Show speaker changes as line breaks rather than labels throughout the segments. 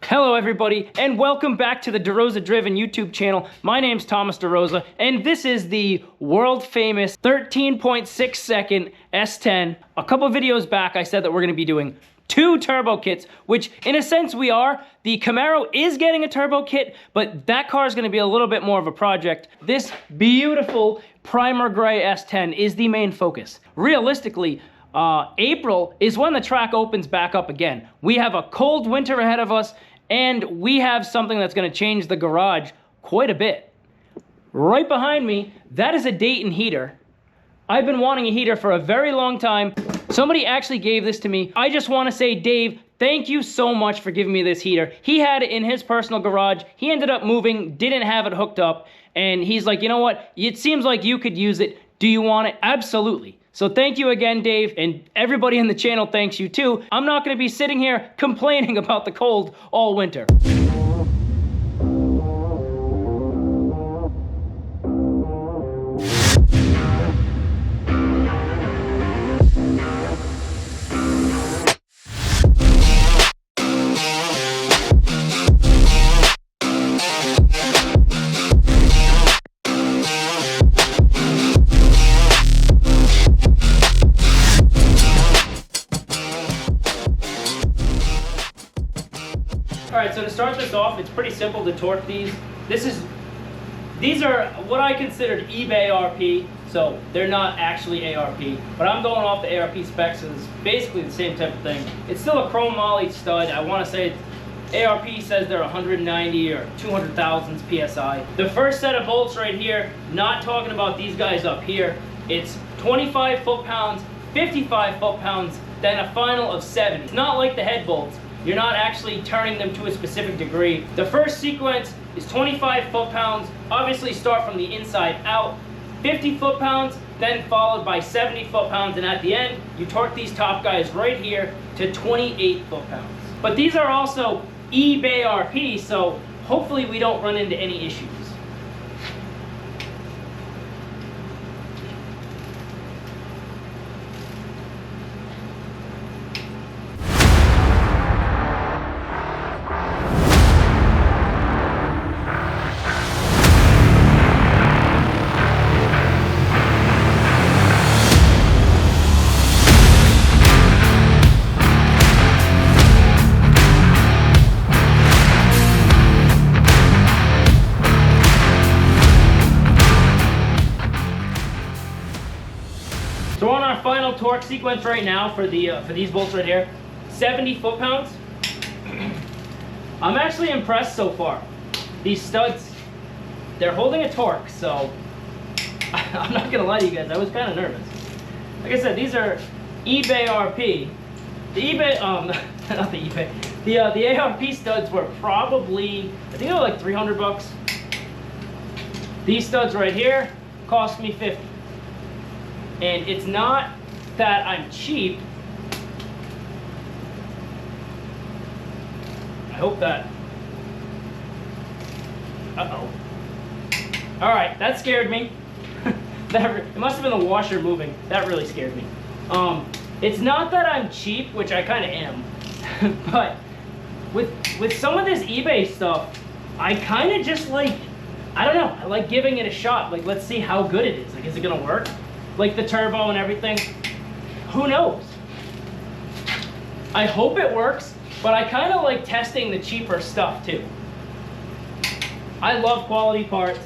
Hello everybody, and welcome back to the DeRosa Driven YouTube channel. My name's Thomas DeRosa, and this is the world famous 13.6 second S10. A couple videos back, I said that we're gonna be doing 2 turbo kits, which in a sense we are. The Camaro is getting a turbo kit, but that car is gonna be a little bit more of a project. This beautiful primer gray S10 is the main focus. Realistically, April is when the track opens back up again. We have a cold winter ahead of us, and we have something that's gonna change the garage quite a bit. Right behind me, that is a Dayton heater. I've been wanting a heater for a very long time. Somebody actually gave this to me. I just wanna say, Dave, thank you so much for giving me this heater. He had it in his personal garage. He ended up moving, didn't have it hooked up, and he's like, you know what? It seems like you could use it. Do you want it? Absolutely. So thank you again, Dave, and everybody in the channel thanks you too. I'm not gonna be sitting here complaining about the cold all winter. Alright, so to start this off, it's pretty simple to torque these. These are what I considered eBay RP, so they're not actually ARP, but I'm going off the ARP specs, so it's basically the same type of thing. It's still a chrome moly stud. I want to say ARP says they're 190 or 200,000 PSI. The first set of bolts right here, not talking about these guys up here, it's 25 foot-pounds, 55 foot-pounds, then a final of 70. It's not like the head bolts. You're not actually turning them to a specific degree. The first sequence is 25 foot-pounds, obviously start from the inside out, 50 foot-pounds, then followed by 70 foot-pounds, and at the end, you torque these top guys right here to 28 foot-pounds. But these are also eBay RP, so hopefully we don't run into any issues. So on our final torque sequence right now for these bolts right here, 70 foot-pounds. I'm actually impressed so far. These studs, they're holding a torque, so I'm not gonna lie to you guys, I was kind of nervous. Like I said, these are eBay RP. The eBay, not the eBay, the ARP studs were probably, I think they were like 300 bucks. These studs right here cost me 50. And it's not that I'm cheap. I hope that, uh-oh. All right, that scared me. It must have been the washer moving. That really scared me. It's not that I'm cheap, which I kind of am, but with some of this eBay stuff, I kind of just like, I don't know, I like giving it a shot. Like, let's see how good it is. Like, is it gonna work? Like the turbo and everything, who knows? I hope it works, but I kind of like testing the cheaper stuff too. I love quality parts,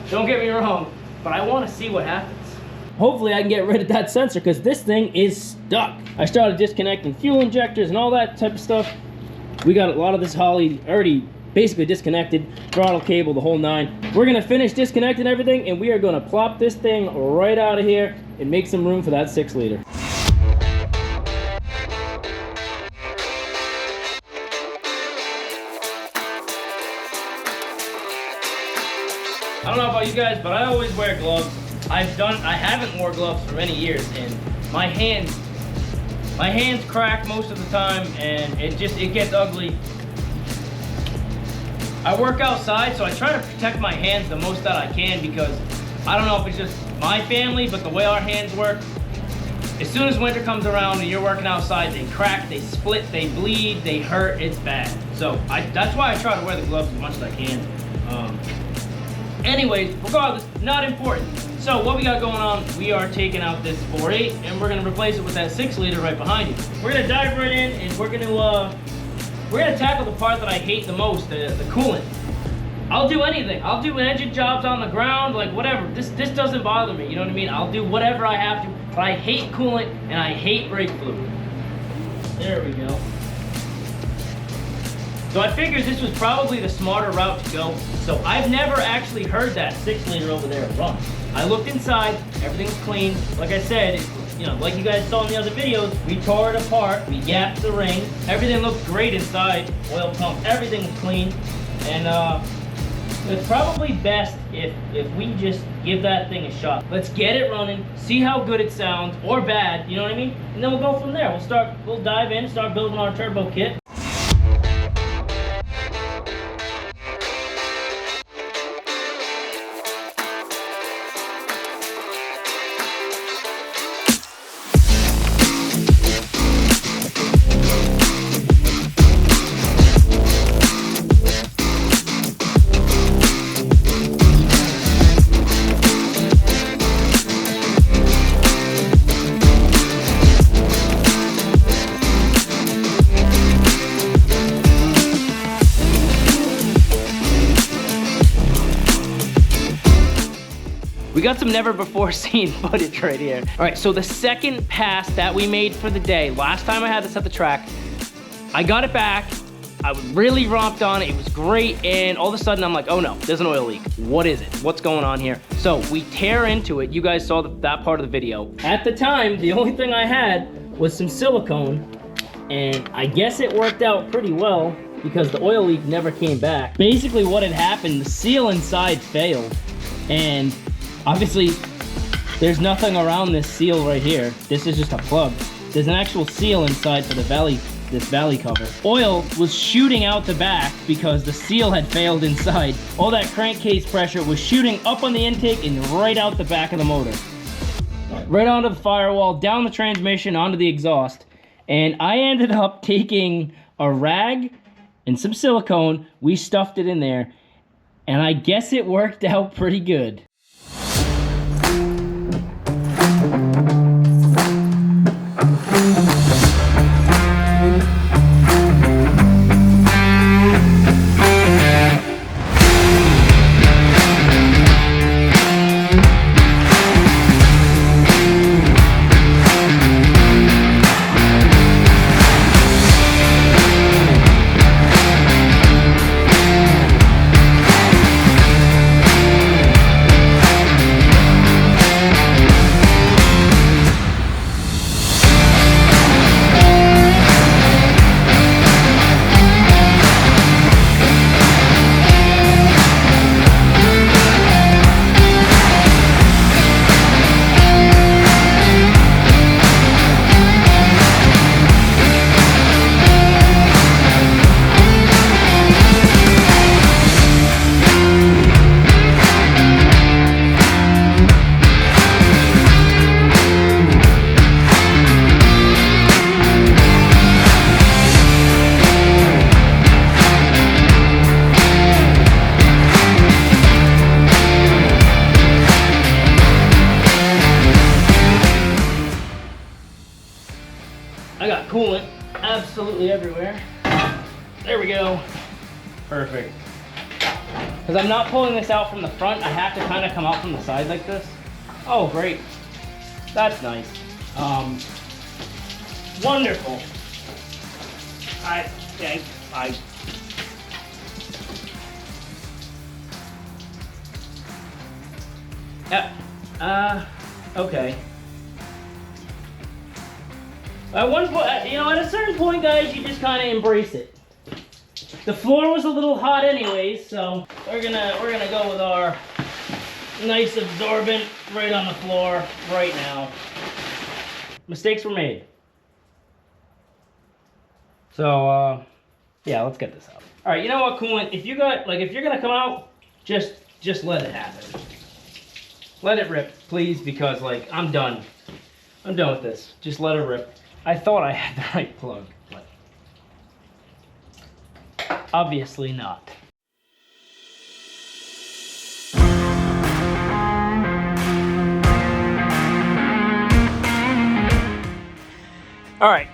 don't get me wrong, but I want to see what happens. Hopefully I can get rid of that sensor, because this thing is stuck. I started disconnecting fuel injectors and all that type of stuff. We got a lot of this Holly already basically disconnected, throttle cable, the whole 9. We're gonna finish disconnecting everything, and we are gonna plop this thing right out of here and make some room for that 6-liter. I don't know about you guys, but I always wear gloves. I haven't worn gloves for many years, and my hands crack most of the time, and it gets ugly. I work outside, so I try to protect my hands the most that I can, because I don't know if it's just my family, but the way our hands work, As soon as winter comes around and you're working outside, they crack, they split, they bleed, they hurt, it's bad. So that's why I try to wear the gloves as much as I can. Anyways, regardless, not important. So what we got going on, we are taking out this 4.8 and we're gonna replace it with that 6 liter right behind you. We're gonna dive right in and we're gonna tackle the part that I hate the most, the coolant. I'll do anything. I'll do engine jobs on the ground, like whatever. This doesn't bother me, you know what I mean? I'll do whatever I have to, but I hate coolant and I hate brake fluid. There we go. So I figured this was probably the smarter route to go. So I've never actually heard that 6 liter over there run. I looked inside, everything was clean. Like I said, you know, like you guys saw in the other videos, we tore it apart, we gapped the ring. Everything looked great inside, oil pump, everything was clean. And it's probably best if we just give that thing a shot. Let's get it running, see how good it sounds, or bad, you know what I mean? And then we'll go from there. We'll dive in, start building our turbo kit. We got some never before seen footage right here. All right, so the second pass that we made for the day, last time I had this at the track, I got it back, I was really romped on it, it was great, and all of a sudden I'm like, oh no, there's an oil leak. What is it? What's going on here? So we tear into it. You guys saw that part of the video. At the time, the only thing I had was some silicone, and I guess it worked out pretty well because the oil leak never came back. Basically what had happened, the seal inside failed, and obviously, there's nothing around this seal right here. This is just a plug. There's an actual seal inside for this valley cover. Oil was shooting out the back because the seal had failed inside. All that crankcase pressure was shooting up on the intake and right out the back of the motor. Right onto the firewall, down the transmission, onto the exhaust. And I ended up taking a rag and some silicone. We stuffed it in there. And I guess it worked out pretty good. I got coolant absolutely everywhere. There we go. Perfect. Because I'm not pulling this out from the front, I have to kind of come out from the side like this. Oh, great. That's nice. Wonderful. Okay. At one point, you know, at a certain point, guys, you just kind of embrace it. The floor was a little hot anyways, so we're gonna go with our nice absorbent right on the floor right now. Mistakes were made. So, yeah, let's get this out. All right, you know what, Coolant? If you're gonna come out, just let it happen. Let it rip, please, because, like, I'm done. I'm done with this. Just let her rip. I thought I had the right plug, but obviously not. All right,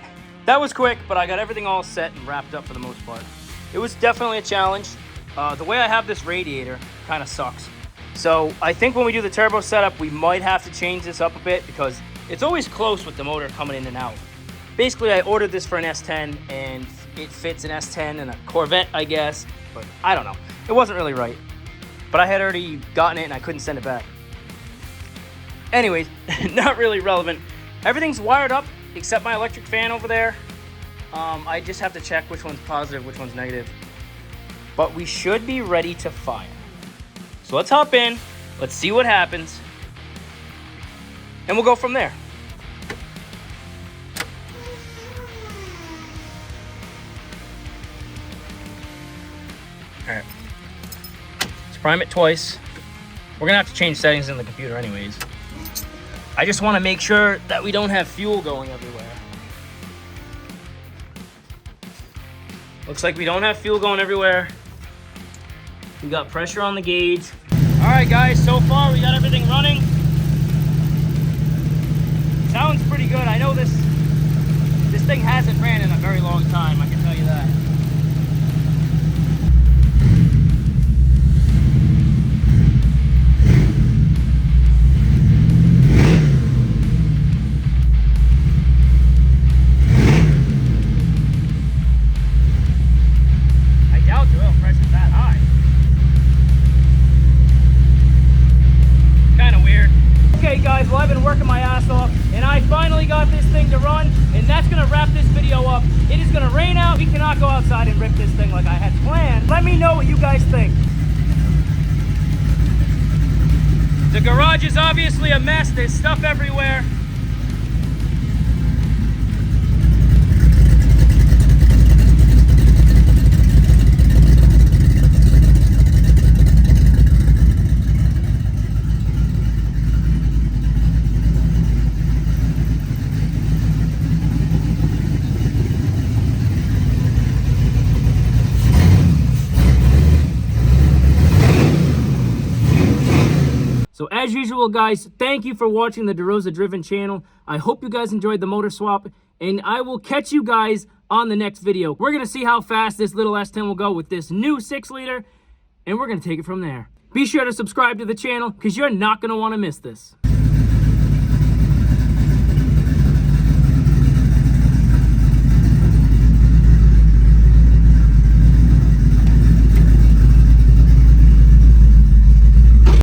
that was quick, but I got everything all set and wrapped up for the most part. It was definitely a challenge. The way I have this radiator kind of sucks. So I think when we do the turbo setup, we might have to change this up a bit because it's always close with the motor coming in and out. Basically, I ordered this for an S10 and it fits an S10 and a Corvette, I guess, but I don't know. It wasn't really right, but I had already gotten it and I couldn't send it back. Anyways, not really relevant. Everything's wired up except my electric fan over there. I just have to check which one's positive, which one's negative. But we should be ready to fire. So let's hop in, let's see what happens, and we'll go from there. All right, let's prime it twice. We're gonna have to change settings in the computer anyways. I just wanna make sure that we don't have fuel going everywhere. Looks like we don't have fuel going everywhere. We got pressure on the gauge. All right, guys, so far we got everything running. Sounds pretty good. I know this thing hasn't ran in a very long time, I can tell you that. I doubt the oil pressure's that high. Kind of weird. Okay guys, well I've been working my ass off and I finally got this thing to run, and that's gonna wrap this video up. It is gonna rain out. We cannot go outside and rip this thing like I had planned. Let me know what you guys think. The garage is obviously a mess. There's stuff everywhere. So as usual, guys, thank you for watching the DeRosa Driven channel. I hope you guys enjoyed the motor swap, and I will catch you guys on the next video. We're going to see how fast this little S10 will go with this new 6-liter, and we're going to take it from there. Be sure to subscribe to the channel because you're not going to want to miss this.